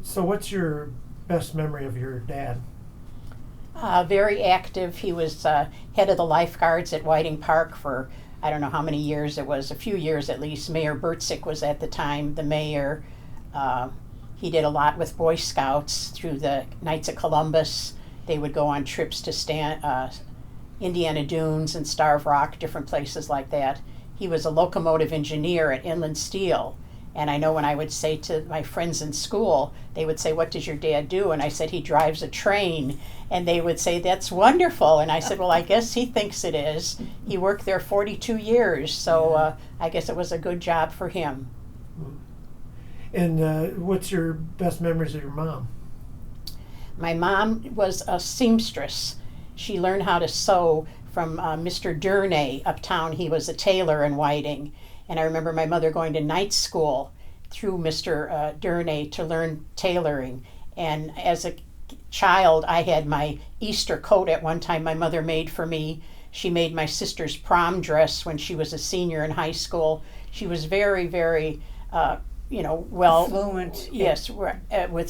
So what's your best memory of your dad? Very active. He was head of the lifeguards at Whiting Park for I don't know how many years it was, a few years at least. Mayor Bertzik was at the time the mayor. Uh, he did a lot with Boy Scouts through the Knights of Columbus. They would go on trips to Indiana Dunes and Starved Rock, different places like that. He was a locomotive engineer at Inland Steel. And I know when I would say to my friends in school, they would say, "What does your dad do?" And I said, "He drives a train." And they would say, "That's wonderful." And I said, "Well, I guess he thinks it is. He worked there 42 years, so I guess it was a good job for him." And what's your best memories of your mom? My mom was a seamstress. She learned how to sew from Mr. Durnay uptown. He was a tailor in Whiting. And I remember my mother going to night school through Mr. Durnay to learn tailoring. And as a child, I had my Easter coat at one time my mother made for me. She made my sister's prom dress when she was a senior in high school. She was very, very, well... Fluent. Yes, with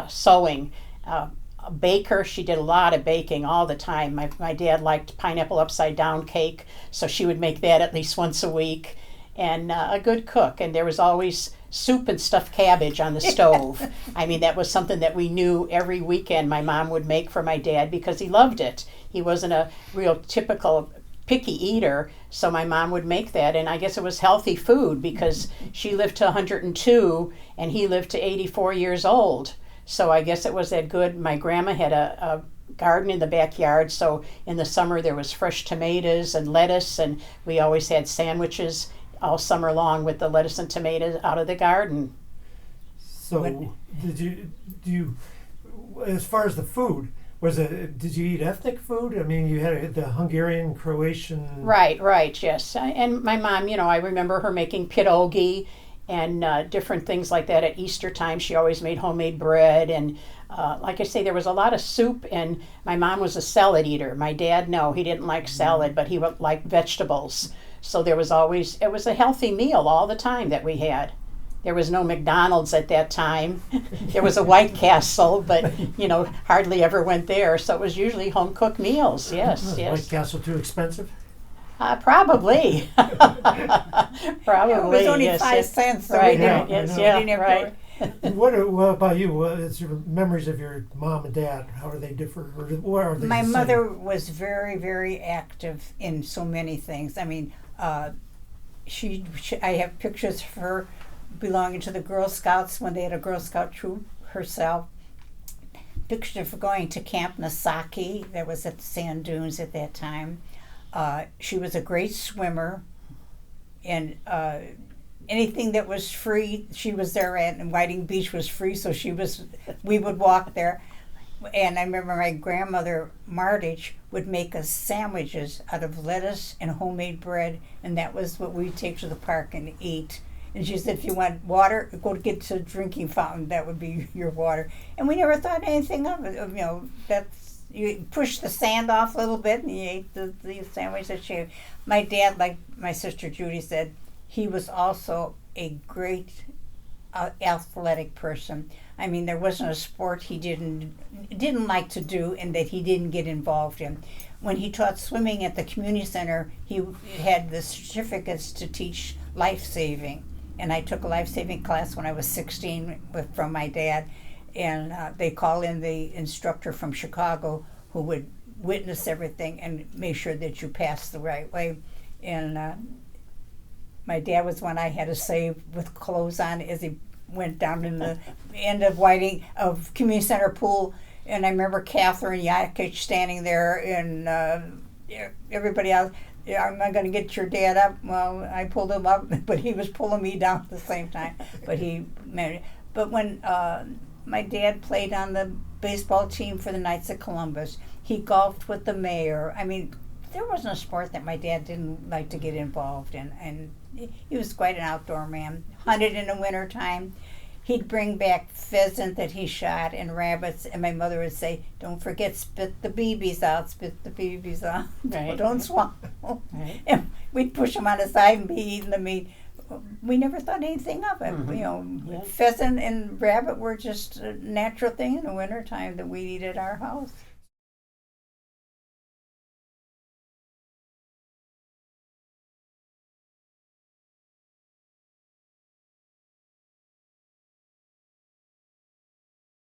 sewing. A baker, she did a lot of baking all the time. My dad liked pineapple upside down cake, so she would make that at least once a week. And a good cook, and there was always soup and stuffed cabbage on the stove. I mean, that was something that we knew every weekend my mom would make for my dad because he loved it. He wasn't a real typical picky eater, so my mom would make that, and I guess it was healthy food because she lived to 102 and he lived to 84 years old. So I guess it was that good. My grandma had a garden in the backyard, so in the summer there was fresh tomatoes and lettuce, and we always had sandwiches all summer long with the lettuce and tomatoes out of the garden. So do you, as far as the food, did you eat ethnic food? I mean, you had the Hungarian, Croatian... Right, yes. And my mom, I remember her making pierogi and different things like that at Easter time. She always made homemade bread, and like I say, there was a lot of soup, and my mom was a salad eater. My dad, no, he didn't like salad, but he liked vegetables. So it was a healthy meal all the time that we had. There was no McDonald's at that time. There was a White Castle, but, hardly ever went there. So it was usually home-cooked meals, yes. White Castle too expensive? Probably. Probably, it was only yes. 5 cents. So right, right. right. What about you? What is your memories of your mom and dad? How do they differ? Or are they My the same? mother was very, very active in so many things. I mean, I have pictures of her belonging to the Girl Scouts when they had a Girl Scout troop herself. Pictures of her going to Camp Nasaki, that was at the sand dunes at that time. She was a great swimmer, and anything that was free, she was there at, and Whiting Beach was free, so we would walk there. And I remember my grandmother, Martich, would make us sandwiches out of lettuce and homemade bread, and that was what we'd take to the park and eat. And she said, if you want water, go to get to the drinking fountain, that would be your water. And we never thought anything of it. You push the sand off a little bit and you ate the sandwich that she had. My dad, like my sister Judy said, he was also a great athletic person. I mean, there wasn't a sport he didn't like to do and that he didn't get involved in. When he taught swimming at the community center, he had the certificates to teach life saving. And I took a life saving class when I was 16 from my dad. And they call in the instructor from Chicago who would witness everything and make sure that you passed the right way. And my dad was one I had to save with clothes on as he went down in the end of community center pool. And I remember Catherine Yakic standing there and everybody else. Yeah, I'm not going to get your dad up. Well, I pulled him up, but he was pulling me down at the same time. But when my dad played on the baseball team for the Knights of Columbus, he golfed with the mayor. I mean, there wasn't a sport that my dad didn't like to get involved in, and he was quite an outdoor man. Hunted in the wintertime. He'd bring back pheasant that he shot and rabbits, and my mother would say, "Don't forget, spit the BBs out, spit the BBs out. Right. Don't swallow." Right. And we'd push him on the side and be eating the meat. we never thought anything of it. Mhm. You know, Yeah. pheasant and rabbit were just a natural thing in the wintertime that we eat at our house.